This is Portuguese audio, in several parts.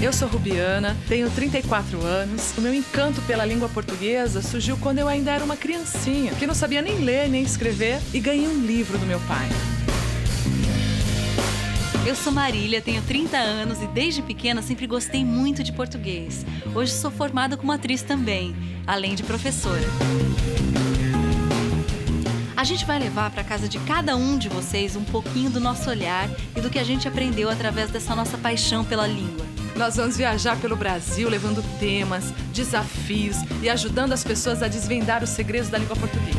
Eu sou Rubiana, tenho 34 anos. O meu encanto pela língua portuguesa surgiu quando eu ainda era uma criancinha, que não sabia nem ler nem escrever, e ganhei um livro do meu pai. Eu sou Marília, tenho 30 anos e desde pequena sempre gostei muito de português. Hoje sou formada como atriz também, além de professora. A gente vai levar para casa de cada um de vocês um pouquinho do nosso olhar e do que a gente aprendeu através dessa nossa paixão pela língua. Nós vamos viajar pelo Brasil levando temas, desafios e ajudando as pessoas a desvendar os segredos da língua portuguesa.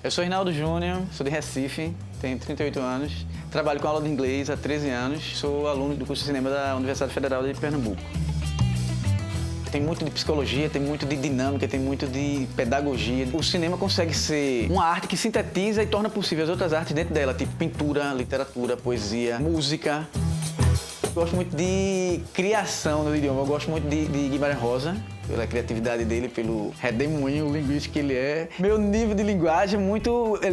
Eu sou Rinaldo Júnior, sou de Recife, tenho 38 anos, trabalho com aula de inglês há 13 anos, sou aluno do curso de cinema da Universidade Federal de Pernambuco. Tem muito de psicologia, tem muito de dinâmica, tem muito de pedagogia. O cinema consegue ser uma arte que sintetiza e torna possível as outras artes dentro dela, tipo pintura, literatura, poesia, música. Eu gosto muito de criação no idioma, eu gosto muito de Guimarães Rosa, pela criatividade dele, pelo redemoinho linguístico que ele é. Meu nível de linguagem é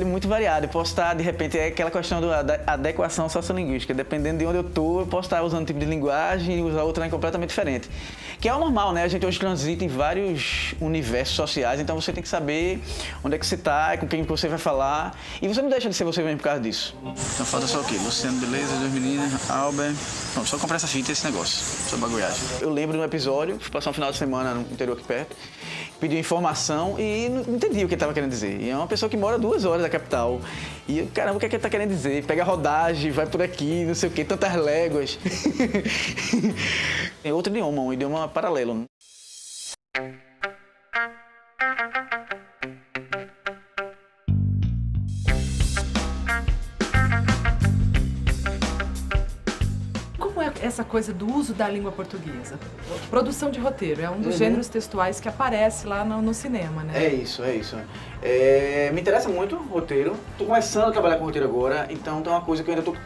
muito variado. Eu posso estar, de repente, é aquela questão da adequação sociolinguística. Dependendo de onde eu posso estar usando um tipo de linguagem e usar outra completamente diferente. Que é o normal, né? A gente hoje transita em vários universos sociais, então você tem que saber onde é que você está, com quem você vai falar. E você não deixa de ser você mesmo por causa disso. Então falta só o quê? Luciano, beleza, duas meninas, Albert. Pronto, só comprar essa fita e esse negócio, essa bagulhagem. Eu lembro de um episódio, fui passar um final de semana no interior aqui perto, pediu informação e não entendi o que ele estava querendo dizer. E é uma pessoa que mora 2 horas da capital. E eu, caramba, o que é que ele está querendo dizer? Pega a rodagem, vai por aqui, não sei o quê, tantas léguas. É outro idioma, um idioma paralelo. Como é essa coisa do uso da língua portuguesa? Produção de roteiro é um dos gêneros textuais que aparece lá no cinema, né? É isso. Me interessa muito o roteiro. Estou começando a trabalhar com roteiro agora, então é uma coisa que eu ainda estou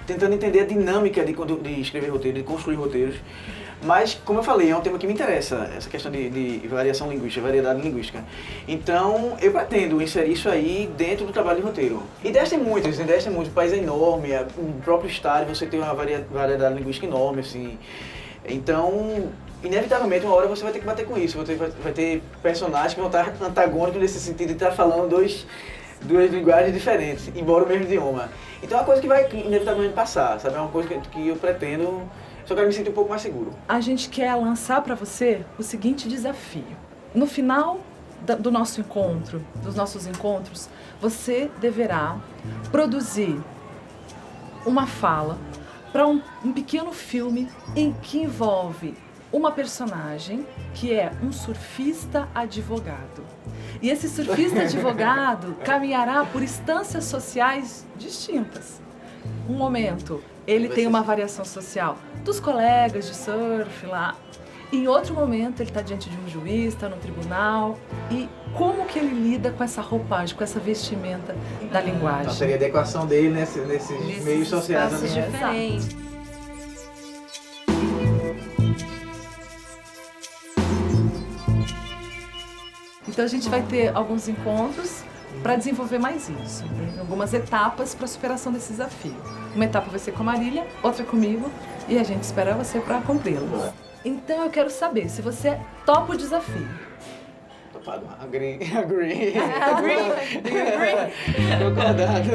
tentando entender a dinâmica de escrever roteiro, de construir roteiros. Mas, como eu falei, é um tema que me interessa, essa questão de variação linguística, variedade linguística. Então, eu pretendo inserir isso aí dentro do trabalho de roteiro. Ideias tem muitas, o país é enorme, o próprio estado você tem uma variedade linguística enorme, assim. Então, inevitavelmente, uma hora você vai ter que bater com isso, vai ter personagens que vão estar antagônicos nesse sentido de estar falando duas linguagens diferentes, embora o mesmo idioma. Então é uma coisa que vai inevitavelmente passar, sabe? É uma coisa que eu pretendo, só quero me sentir um pouco mais seguro. A gente quer lançar para você o seguinte desafio. No final do nosso encontro, dos nossos encontros, você deverá produzir uma fala para um pequeno filme em que envolve uma personagem que é um surfista advogado. E esse surfista advogado caminhará por instâncias sociais distintas. Um momento, ele tem uma variação social dos colegas de surf lá. Em outro momento, ele está diante de um juiz, está no tribunal. E como que ele lida com essa roupagem, com essa vestimenta da linguagem? Então seria a adequação dele nesses meios sociais. Espaços diferentes. Então a gente vai ter alguns encontros para desenvolver mais isso. Tem algumas etapas para a superação desse desafio. Uma etapa vai ser com a Marília, outra comigo, e a gente espera você para cumpri-lo. Então eu quero saber se você topa o desafio. Topado. Agree. Agree. Concordado.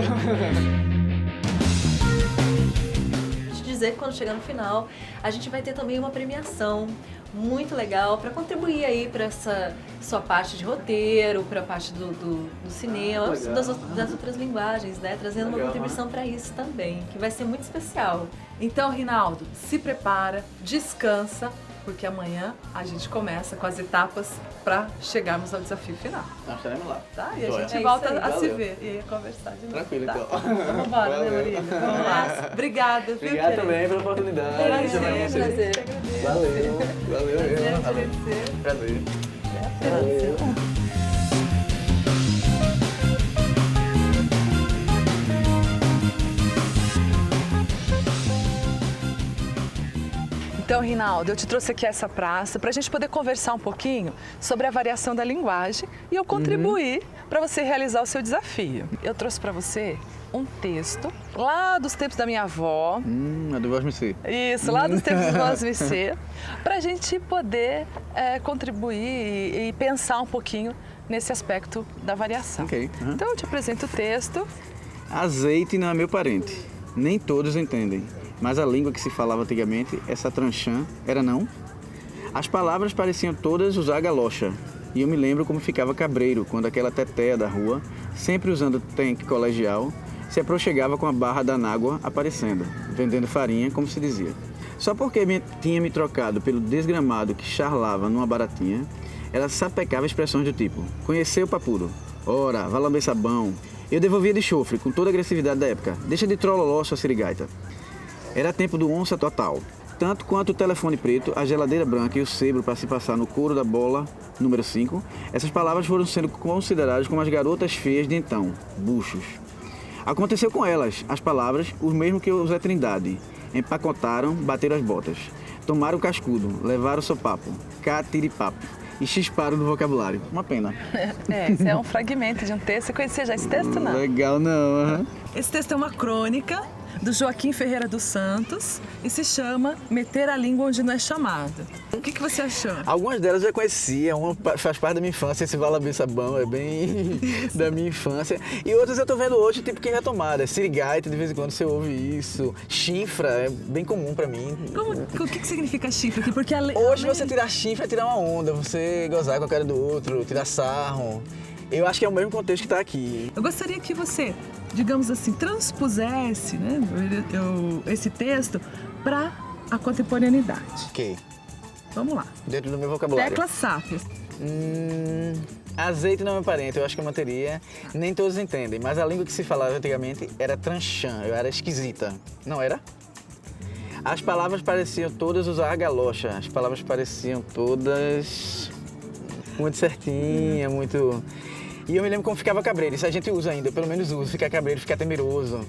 Dizer que quando chegar no final, a gente vai ter também uma premiação muito legal para contribuir aí para essa sua parte de roteiro, para a parte do cinema, das outras linguagens, né? Trazendo uma contribuição para isso também, que vai ser muito especial. Então, Rinaldo, se prepara, descansa, porque amanhã a gente começa com as etapas para chegarmos ao desafio final. Nós estaremos lá. Tá? E a gente volta a se ver e a conversar de novo. Tranquilo, tá? então. Vamos embora, né, Marília? Vamos lá. Obrigada, viu, Obrigado querida? também pela oportunidade. Prazer. Valeu. Prazer. Valeu. Então, Rinaldo, eu te trouxe aqui essa praça para a gente poder conversar um pouquinho sobre a variação da linguagem e eu contribuir para você realizar o seu desafio. Eu trouxe para você um texto lá dos tempos da minha avó. A do Voz-me-Ser. Isso, lá dos tempos do Voz-me-Ser, para a gente poder contribuir e pensar um pouquinho nesse aspecto da variação. Ok. Então, eu te apresento o texto. Azeite não é meu parente. Nem todos entendem. Mas a língua que se falava antigamente, essa tranchã, era não? As palavras pareciam todas usar galocha. E eu me lembro como ficava cabreiro quando aquela tetéia da rua, sempre usando tanque colegial, se aproximava com a barra da nágua aparecendo, vendendo farinha, como se dizia. Só porque tinha me trocado pelo desgramado que charlava numa baratinha, ela sapecava expressões do tipo: conheceu o papudo? Ora, vá lamber sabão. Eu devolvia de chofre, com toda a agressividade da época. Deixa de trololó, sua sirigaita. Era tempo do onça total. Tanto quanto o telefone preto, a geladeira branca e o sebro para se passar no couro da bola número 5, essas palavras foram sendo consideradas como as garotas feias de então, buchos. Aconteceu com elas, as palavras, o mesmo que o Zé Trindade. Empacotaram, bateram as botas. Tomaram o cascudo, levaram o sopapo, catiripapo e chisparam no vocabulário. Uma pena. Esse é um fragmento de um texto. Você conhecia já esse texto, não? Legal, não. Esse texto é uma crônica do Joaquim Ferreira dos Santos e se chama Meter a Língua Onde Não É Chamado. O que você achou? Algumas delas eu já conhecia, uma faz parte da minha infância, esse Vala Bem Sabão é bem da minha infância. E outras eu tô vendo hoje, tipo que retomada. Sirigaita, de vez em quando você ouve isso. Chifra, é bem comum pra mim. O que significa chifre aqui? Porque hoje você tirar chifre é tirar uma onda, você gozar com a cara do outro, tirar sarro. Eu acho que é o mesmo contexto que tá aqui. Eu gostaria que você, digamos assim, transpusesse, né, esse texto para a contemporaneidade. Ok. Vamos lá. Dentro do meu vocabulário. Teclas sápias. Azeite não é meu parente, eu acho que eu manteria. Nem todos entendem, mas a língua que se falava antigamente era tranchã, eu era esquisita. Não era? As palavras pareciam todas usar galocha, as palavras pareciam todas muito certinha, muito... E eu me lembro como ficava cabreiro, isso a gente usa ainda, eu pelo menos uso, ficar cabreiro, ficar temeroso.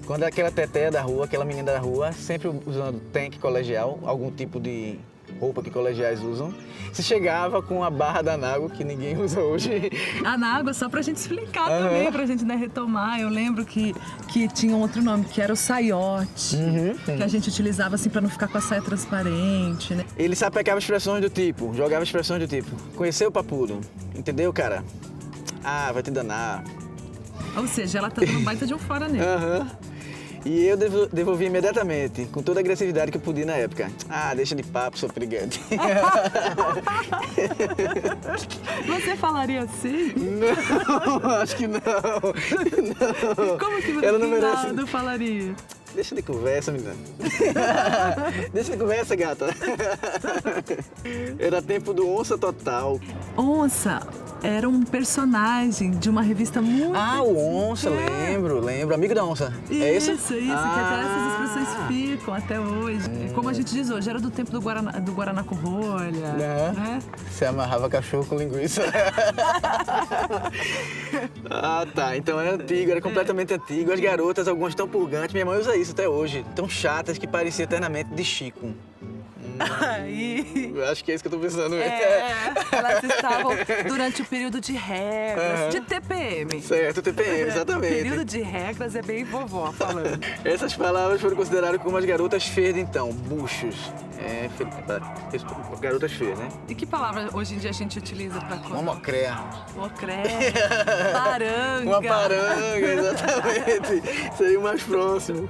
Quando aquela teté da rua, aquela menina da rua, sempre usando tanque colegial, algum tipo de roupa que colegiais usam, se chegava com a barra da nágua, que ninguém usa hoje. A nágua, só pra gente explicar também, pra gente, né, retomar, eu lembro que tinha um outro nome, que era o saiote, que a gente utilizava assim pra não ficar com a saia transparente, né? Ele sapecava expressões do tipo, jogava expressões do tipo, conheceu o papudo, entendeu, cara? Ah, vai te danar. Ou seja, ela tá dando um baita de um fora nele. E eu devolvi imediatamente, com toda a agressividade que eu podia na época. Ah, deixa de papo, seu perigante. Você falaria assim? Não, acho que não. Como que você Ela não merece. não falaria? Deixa de conversa, menina. Deixa de conversa, gata. Era tempo do Onça Total. Onça era um personagem de uma revista muito... Ah, o Onça, lembro. Amigo da Onça. É isso? Isso, que até essas expressões ficam até hoje. Como a gente diz hoje, era do tempo do Guaraná com rolha. Né? Você amarrava cachorro com linguiça. Ah, tá. Então era antigo, era completamente antigo. As garotas, algumas tão purgantes, minha mãe usa isso até hoje. Tão chatas que parecia eternamente de Chico. Eu acho que é isso que eu tô pensando. Elas estavam durante o período de regras, de TPM. Certo, TPM, exatamente. O período de regras é bem vovó falando. Essas palavras foram consideradas como as garotas feias de então, buchos. Garotas feias, né? E que palavra hoje em dia a gente utiliza pra Uma mocréia. Mocréia, paranga. Uma paranga, exatamente. Seria o mais próximo.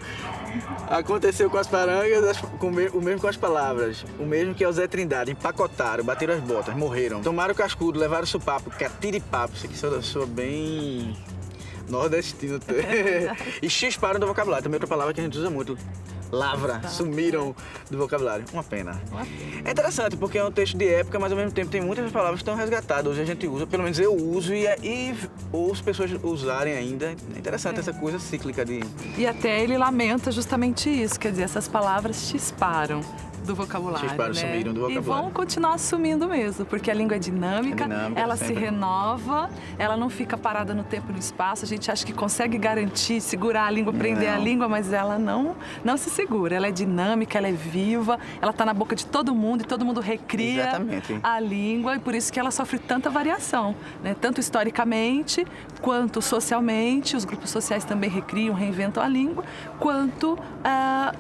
Aconteceu com as parangas, o mesmo com as palavras. O mesmo que é o Zé Trindade. Empacotaram, bateram as botas, morreram. Tomaram o cascudo, levaram o supapo, catiripapo. Isso aqui soa bem nordestino até. E chisparam do vocabulário. Também outra palavra que a gente usa muito. Lavra, sumiram do vocabulário. Uma pena. É interessante porque é um texto de época, mas ao mesmo tempo tem muitas palavras que estão resgatadas. Hoje a gente usa, pelo menos eu uso e ouço pessoas usarem ainda. É interessante essa coisa cíclica de... E até ele lamenta justamente isso, quer dizer, essas palavras chisparam. do vocabulário, palavras né? sumiram do vocabulário. E vão continuar assumindo mesmo, porque a língua é dinâmica, ela se renova, ela não fica parada no tempo e no espaço. A gente acha que consegue garantir, segurar a língua, prender a língua, mas ela não se segura. Ela é dinâmica, ela é viva, ela está na boca de todo mundo e todo mundo recria a língua, e por isso que ela sofre tanta variação, né? Tanto historicamente quanto socialmente. Os grupos sociais também recriam, reinventam a língua, quanto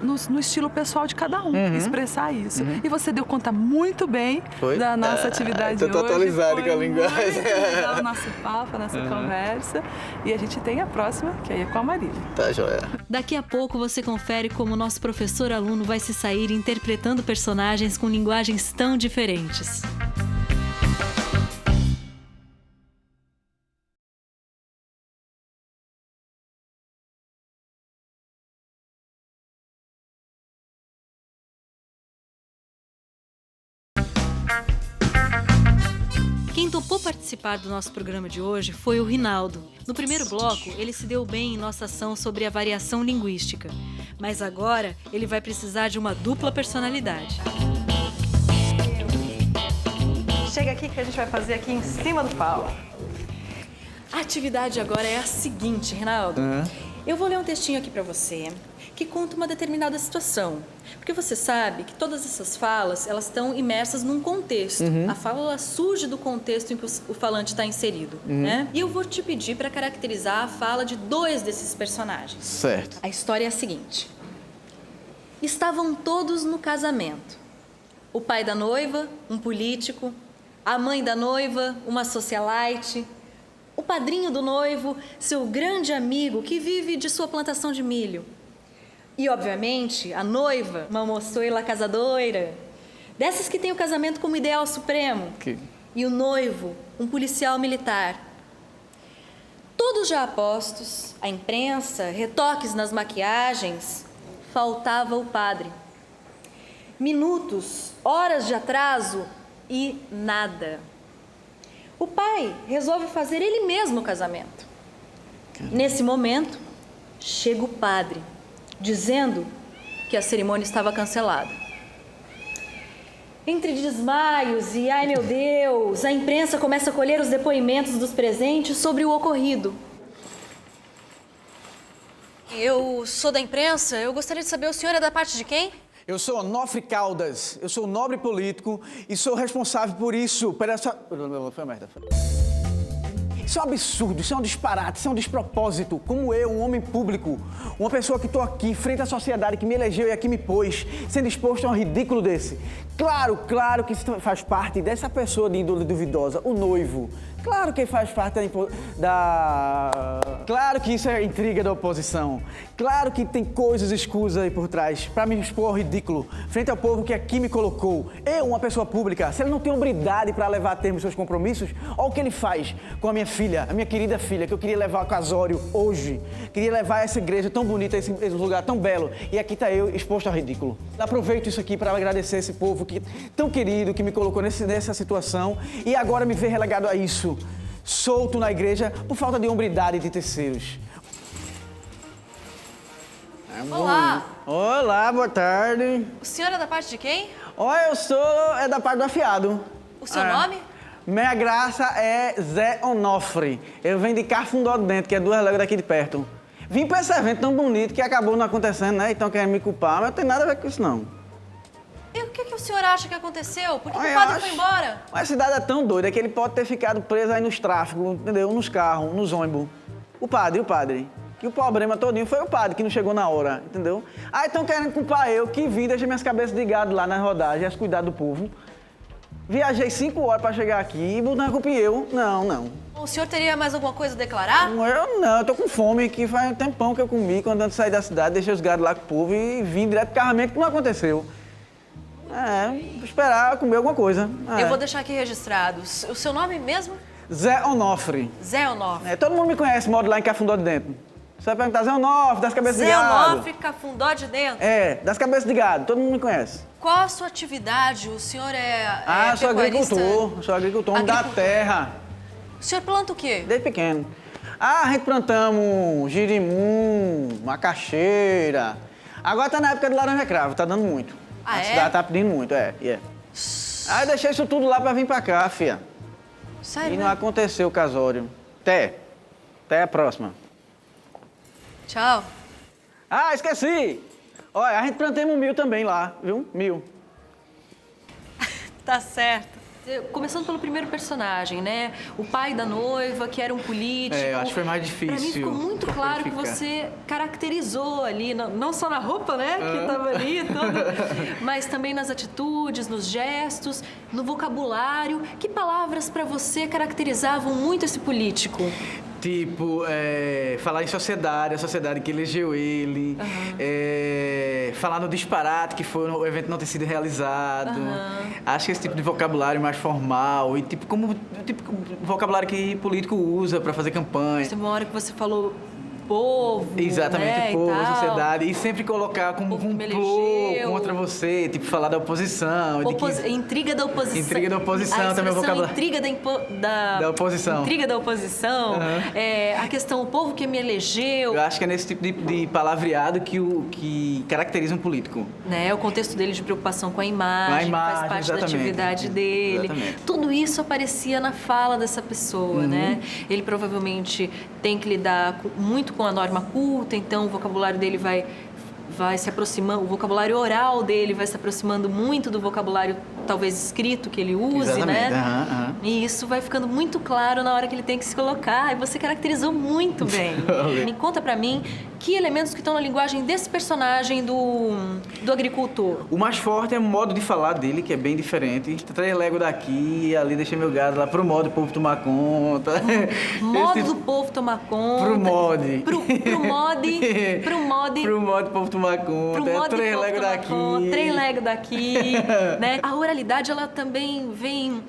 no estilo pessoal de cada um, expressar isso. E você deu conta muito bem da nossa atividade hoje. Estou atualizado com a linguagem. Muito legal o nosso papo, a nossa conversa. E a gente tem a próxima, que aí é com a Marília. Tá, joia. Daqui a pouco você confere como o nosso professor-aluno vai se sair interpretando personagens com linguagens tão diferentes. Quem topou participar do nosso programa de hoje foi o Rinaldo. No primeiro bloco, ele se deu bem em nossa ação sobre a variação linguística. Mas agora, ele vai precisar de uma dupla personalidade. Chega aqui que a gente vai fazer aqui em cima do pau. A atividade agora é a seguinte, Rinaldo. Eu vou ler um textinho aqui pra você que conta uma determinada situação. Porque você sabe que todas essas falas, elas estão imersas num contexto. A fala ela surge do contexto em que o falante está inserido, né? E eu vou te pedir para caracterizar a fala de 2 desses personagens. Certo. A história é a seguinte. Estavam todos no casamento. O pai da noiva, um político, a mãe da noiva, uma socialite, o padrinho do noivo, seu grande amigo que vive de sua plantação de milho. E, obviamente, a noiva, uma moçoila casadoira, dessas que tem o casamento como ideal supremo. E o noivo, um policial militar. Todos já apostos, a imprensa, retoques nas maquiagens, faltava o padre. Minutos, horas de atraso e nada. O pai resolve fazer ele mesmo o casamento. Nesse momento, chega o padre, dizendo que a cerimônia estava cancelada. Entre desmaios e ai meu Deus, a imprensa começa a colher os depoimentos dos presentes sobre o ocorrido. Eu sou da imprensa, eu gostaria de saber, o senhor é da parte de quem? Eu sou Onofre Caldas, eu sou nobre político e sou responsável por isso, por essa... Foi uma merda. Isso é um absurdo, isso é um disparate, isso é um despropósito. Como eu, um homem público, uma pessoa que estou aqui, frente à sociedade que me elegeu e aqui me pôs, sendo exposto a um ridículo desse. Claro que isso faz parte dessa pessoa de índole duvidosa, o noivo. Claro que faz parte Claro que isso é intriga da oposição. Claro que tem coisas escusas aí por trás para me expor ao ridículo, frente ao povo que aqui me colocou. Eu, uma pessoa pública, se ele não tem hombridade para levar a termo seus compromissos, olha o que ele faz com a minha filha, a minha querida filha, que eu queria levar ao casório hoje. Queria levar a essa igreja tão bonita, esse lugar tão belo. E aqui está eu exposto ao ridículo. Aproveito isso aqui para agradecer esse povo tão querido que me colocou nessa situação e agora me vê relegado a isso. Solto na igreja por falta de hombridade de terceiros. Olá! Olá, boa tarde. O senhor é da parte de quem? Olha, eu sou da parte do afiado. O seu nome? Minha graça é Zé Onofre. Eu venho de Cafundó de Dentro, que é 2 léguas daqui de perto. Vim para esse evento tão bonito que acabou não acontecendo, né? Então querem me culpar, mas não tem nada a ver com isso, não. E o que o senhor acha que aconteceu? Por que o padre foi embora? A cidade é tão doida que ele pode ter ficado preso aí nos tráficos, entendeu? Nos carros, nos ônibus. O padre. Que o problema todinho foi o padre que não chegou na hora, entendeu? Aí estão querendo culpar eu que vim, deixei minhas cabeças de gado lá nas rodagens, cuidar do povo. Viajei 5 horas para chegar aqui e botar a culpa em eu. Não. O senhor teria mais alguma coisa a declarar? Eu tô com fome, que faz um tempão que eu comi, quando antes de sair da cidade, deixei os gados lá com o povo e vim direto pro carregamento, que não aconteceu. Vou esperar comer alguma coisa. Eu vou deixar aqui registrado. O seu nome mesmo? Zé Onofre. Zé Onofre. Todo mundo me conhece, moro lá em Cafundó de Dentro. Você vai perguntar, Zé Onofre, das cabeças de gado. Zé Onofre, Cafundó de Dentro? Das cabeças de gado, todo mundo me conhece. Qual a sua atividade? O senhor sou agricultor, homem da terra. O senhor planta o quê? Desde pequeno. A gente plantamos girimum, macaxeira. Agora tá na época do laranja cravo, tá dando muito. Ah, A é? cidade tá pedindo muito, yeah. Aí eu deixei isso tudo lá pra vir pra cá, fia. Sério, E não né? aconteceu o casório. Até a próxima. Tchau. Ah, esqueci! Olha, a gente plantamos 1000 também lá, viu? 1000. Tá certo. Começando pelo primeiro personagem, né? O pai da noiva, que era um político. É, eu acho que foi mais Pra mim difícil ficou muito pra claro que codificar. você caracterizou ali, não só na roupa, né? Que tava ali e tudo, mas também nas atitudes, nos gestos, no vocabulário. Que palavras pra você caracterizavam muito esse político? Tipo, falar em sociedade, a sociedade que elegeu ele, falar no disparate que foi o evento não ter sido realizado. Acho que esse tipo de vocabulário mais formal e tipo vocabulário que político usa para fazer campanha. Teve uma hora que você falou povo, Exatamente, né, povo, e tal. sociedade. E sempre colocar como Povo um que me complô elegeu. contra você, tipo, falar da oposição. Intriga da oposição. Intriga da oposição, A também o expressão vocabulário. Intriga Da oposição. Intriga da oposição. A questão, o povo que me elegeu. Eu acho que é nesse tipo de palavreado que caracteriza um político. Né, o contexto dele de preocupação com a imagem, faz parte exatamente. da atividade dele. Exatamente. Tudo isso aparecia na fala dessa pessoa, né? Ele provavelmente tem que lidar muito com a norma culta, então o vocabulário dele vai se aproximando, o vocabulário oral dele vai se aproximando muito do vocabulário talvez escrito que ele use, Exatamente. né? E isso vai ficando muito claro na hora que ele tem que se colocar. E você caracterizou muito bem. Me conta pra mim que elementos que estão na linguagem desse personagem do agricultor. O mais forte é o modo de falar dele, que é bem diferente. 3 léguas daqui, ali deixei meu gado lá pro modo do povo tomar conta. Modo do povo tomar conta. Pro mod. Pro mod. Pro modo do povo tomar conta. Pro modo 3 do povo léguas tomar daqui. conta, 3 léguas daqui, né? A oralidade, ela também vem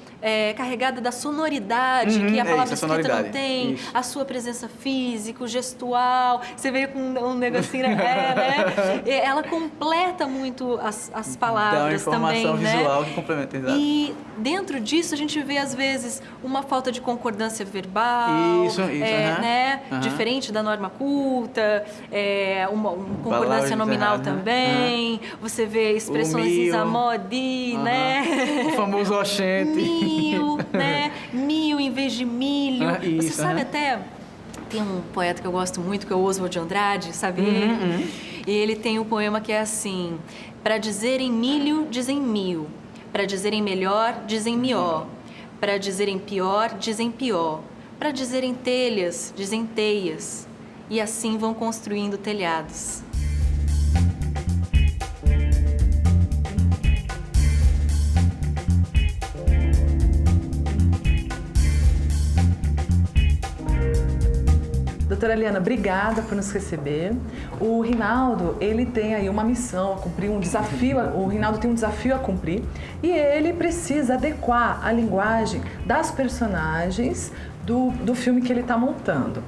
carregada da sonoridade, que a palavra isso, a escrita não sonoridade. tem. Isso. A sua presença física, o gestual. Você veio com um negocinho, né? Ela completa muito as palavras Dá uma também, informação né? visual que complementa, exato. E dentro disso a gente vê, às vezes, uma falta de concordância verbal. Isso, né? Diferente da norma culta, uma concordância Palavras nominal erradas, também. Você vê expressões mil. isamodi, né? O famoso oxente. Mil, né? Mil em vez de milho. Você Isso, sabe até... Tem um poeta que eu gosto muito, que é o Oswald de Andrade, sabe? E ele tem um poema que é assim: para dizerem milho, dizem mil. Para dizerem melhor, dizem mió. Para dizerem pior, dizem pior. Para dizerem telhas, dizem teias. E assim vão construindo telhados. Doutora Eliana, obrigada por nos receber. O Rinaldo, ele tem aí uma missão a cumprir, um desafio. O Rinaldo tem um desafio a cumprir e ele precisa adequar a linguagem das personagens do filme que ele está montando.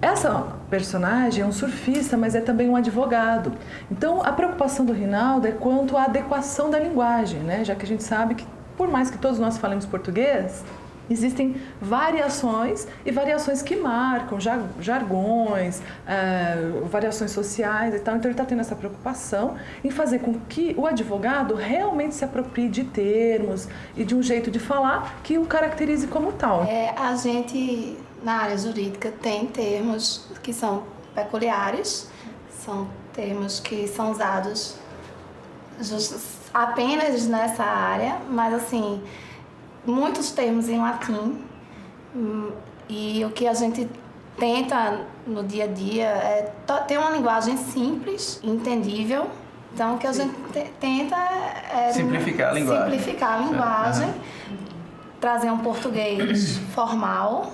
Essa personagem é um surfista, mas é também um advogado. Então, a preocupação do Rinaldo é quanto à adequação da linguagem, né? Já que a gente sabe que, por mais que todos nós falemos português, existem variações e variações que marcam, jargões, variações sociais e tal. Então, ele está tendo essa preocupação em fazer com que o advogado realmente se aproprie de termos e de um jeito de falar que o caracterize como tal. A gente, na área jurídica, tem termos que são peculiares, são termos que são usados apenas nessa área, mas assim... muitos termos em latim, e o que a gente tenta no dia a dia é ter uma linguagem simples, entendível. Então, o que a gente tenta é Simplificar a linguagem. Trazer um português formal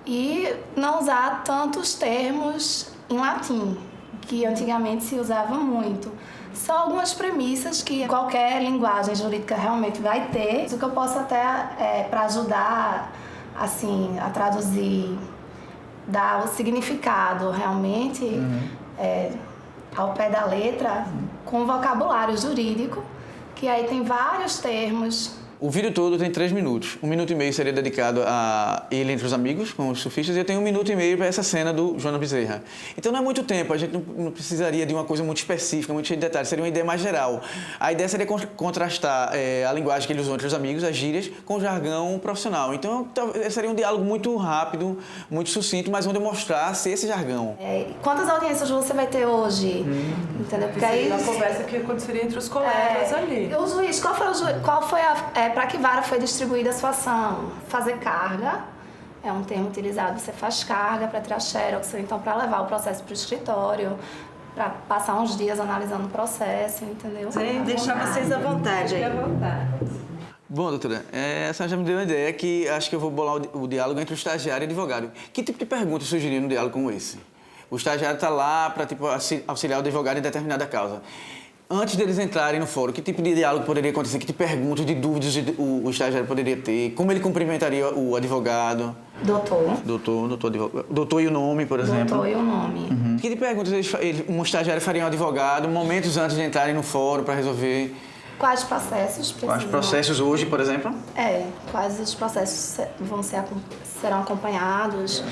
e não usar tantos termos em latim, que antigamente se usava muito. São algumas premissas que qualquer linguagem jurídica realmente vai ter. O que eu posso até, para ajudar assim, a traduzir, dar o significado realmente ao pé da letra, com vocabulário jurídico, que aí tem vários termos. O vídeo todo tem 3 minutos. 1 minuto e meio seria dedicado a ele entre os amigos, com os surfistas, e eu tenho 1 minuto e meio para essa cena do Joana Bezerra. Então não é muito tempo, a gente não precisaria de uma coisa muito específica, muito cheia de detalhes, seria uma ideia mais geral. A ideia seria contrastar a linguagem que ele usou entre os amigos, as gírias, com o jargão profissional. Então seria um diálogo muito rápido, muito sucinto, mas onde eu mostrasse esse jargão. Quantas audiências você vai ter hoje? Entendeu? Porque aí... A conversa que aconteceria entre os colegas ali. O juiz, qual foi para que vara foi distribuída a sua ação? Fazer carga, é um termo utilizado, você faz carga para tirar xerox, então para levar o processo para o escritório, para passar uns dias analisando o processo, entendeu? Sem deixar vocês à vontade aí. Bom, doutora, essa já me deu uma ideia que acho que eu vou bolar o diálogo entre o estagiário e o advogado. Que tipo de pergunta sugeriria num diálogo como esse? O estagiário está lá para auxiliar o advogado em determinada causa. Antes deles entrarem no fórum, que tipo de diálogo poderia acontecer? Que tipo de perguntas, de dúvidas o estagiário poderia ter? Como ele cumprimentaria o advogado? Doutor e o nome, por exemplo. Doutor e o nome. Que tipo de perguntas um estagiário faria ao advogado momentos antes de entrarem no fórum para resolver? Quais processos precisam? Quais processos hoje, por exemplo? Quais os processos serão acompanhados,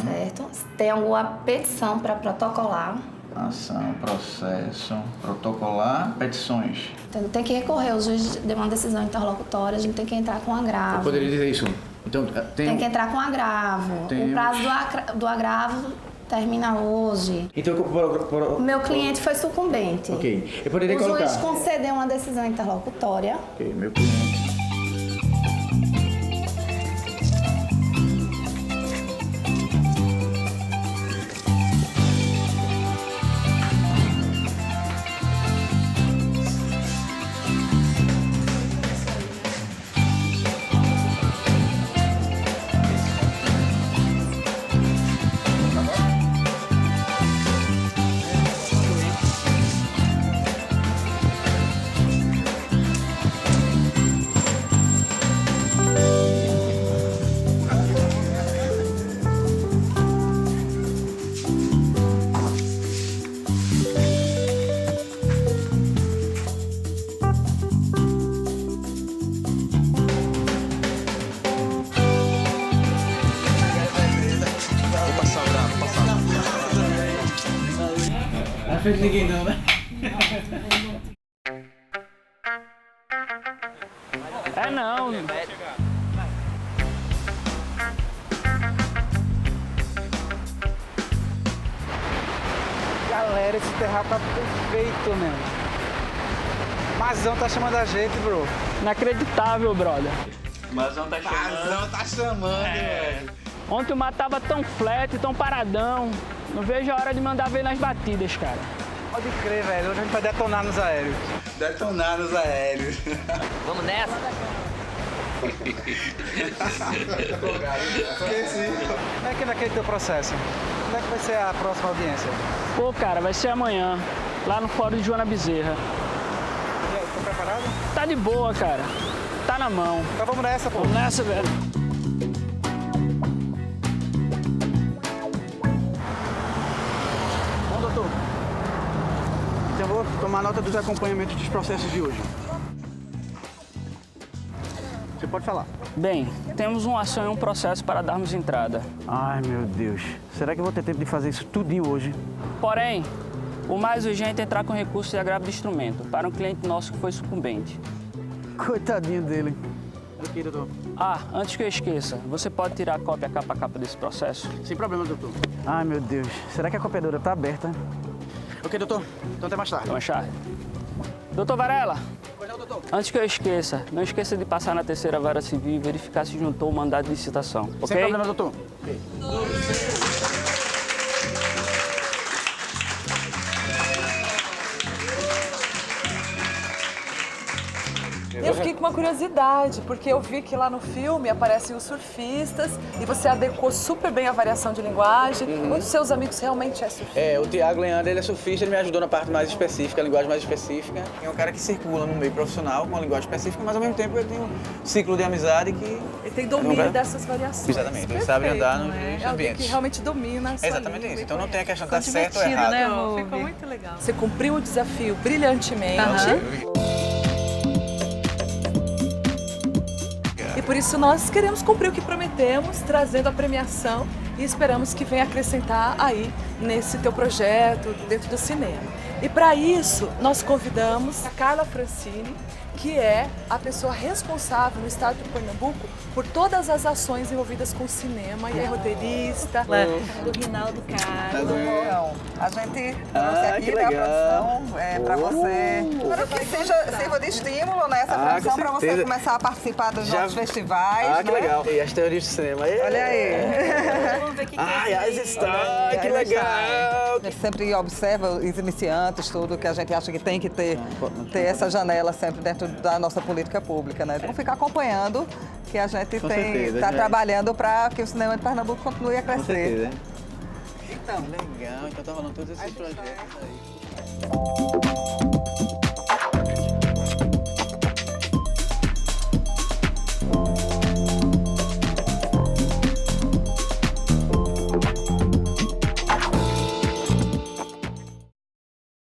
certo? Tem alguma petição para protocolar? Ação, processo, protocolar, petições. Então, tem que recorrer, o juiz deu uma decisão interlocutória, a gente tem que entrar com agravo. Eu poderia dizer isso? Então, tem que entrar com agravo. O prazo do agravo termina hoje. Então, O meu cliente foi sucumbente. Ok. Eu poderia o colocar... juiz concedeu uma decisão interlocutória. Ok, meu cliente... Não fez ninguém não, né? Não. Galera, esse terraço tá perfeito, mesmo. Mazão tá chamando a gente, bro. Inacreditável, brother. Mazão tá chamando, velho. Ontem o mar tava tão flat, tão paradão. Não vejo a hora de mandar ver nas batidas, cara. Pode crer, velho. Hoje a gente vai detonar nos aéreos. Vamos nessa? Esqueci. Como é que é naquele teu processo? Como é que vai ser a próxima audiência? Pô, cara, vai ser amanhã, lá no fórum de Joana Bezerra. E aí, tá preparado? Tá de boa, cara. Tá na mão. Então vamos nessa, pô. Vamos nessa, velho. Bom, doutor, então eu vou tomar nota dos acompanhamentos dos processos de hoje. Você pode falar. Bem, temos uma ação e um processo para darmos entrada. Ai, meu Deus. Será que eu vou ter tempo de fazer isso tudinho hoje? Porém, o mais urgente é entrar com recurso de agravo de instrumento para um cliente nosso que foi sucumbente. Coitadinho dele. Ok, doutor. Antes que eu esqueça, você pode tirar a cópia capa a capa desse processo? Sem problema, doutor. Ai, meu Deus. Será que a copiadora tá aberta? Ok, doutor. Então até mais tarde. Então, Charles. Doutor Varela. Pois não, doutor. Antes que eu esqueça, não esqueça de passar na terceira vara civil e verificar se juntou o mandado de licitação, ok? Sem problema, doutor. Ok. Eu fiquei com uma curiosidade, porque eu vi que lá no filme aparecem os surfistas e você adequou super bem a variação de linguagem. Um dos seus amigos realmente é surfista? O Tiago Leandro, ele é surfista, ele me ajudou na parte mais específica, a linguagem mais específica. É um cara que circula no meio profissional com uma linguagem específica, mas ao mesmo tempo ele tem um ciclo de amizade que... Ele tem domínio dessas variações. Exatamente, ele sabe andar nos É alguém ambientes. que realmente domina a sua Exatamente língua isso, e então não tem a conhece. questão de estar certo ou errado. né, Ficou Ruby? muito legal. Você cumpriu o desafio brilhantemente. por isso nós queremos cumprir o que prometemos, trazendo a premiação e esperamos que venha acrescentar aí nesse teu projeto dentro do cinema. E para isso nós convidamos a Carla Francini, que é a pessoa responsável no estado de Pernambuco por todas as ações envolvidas com o cinema, e é roteirista. Do Rinaldo Carlos. Então, a gente trouxe aqui a produção para você. Espero que sirva de estímulo, né, essa produção, para você começar a participar dos nossos festivais. Que legal. E as teorias de cinema. Olha aí. Vamos ver o que As está, que legal. A gente sempre observa os iniciantes, tudo que a gente acha que tem que ter essa janela sempre dentro da nossa política pública, né? Então ficar acompanhando que a gente está trabalhando para que o cinema de Pernambuco continue a crescer. Com certeza. Então, legal. Então tá rolando todos esses projetos aí.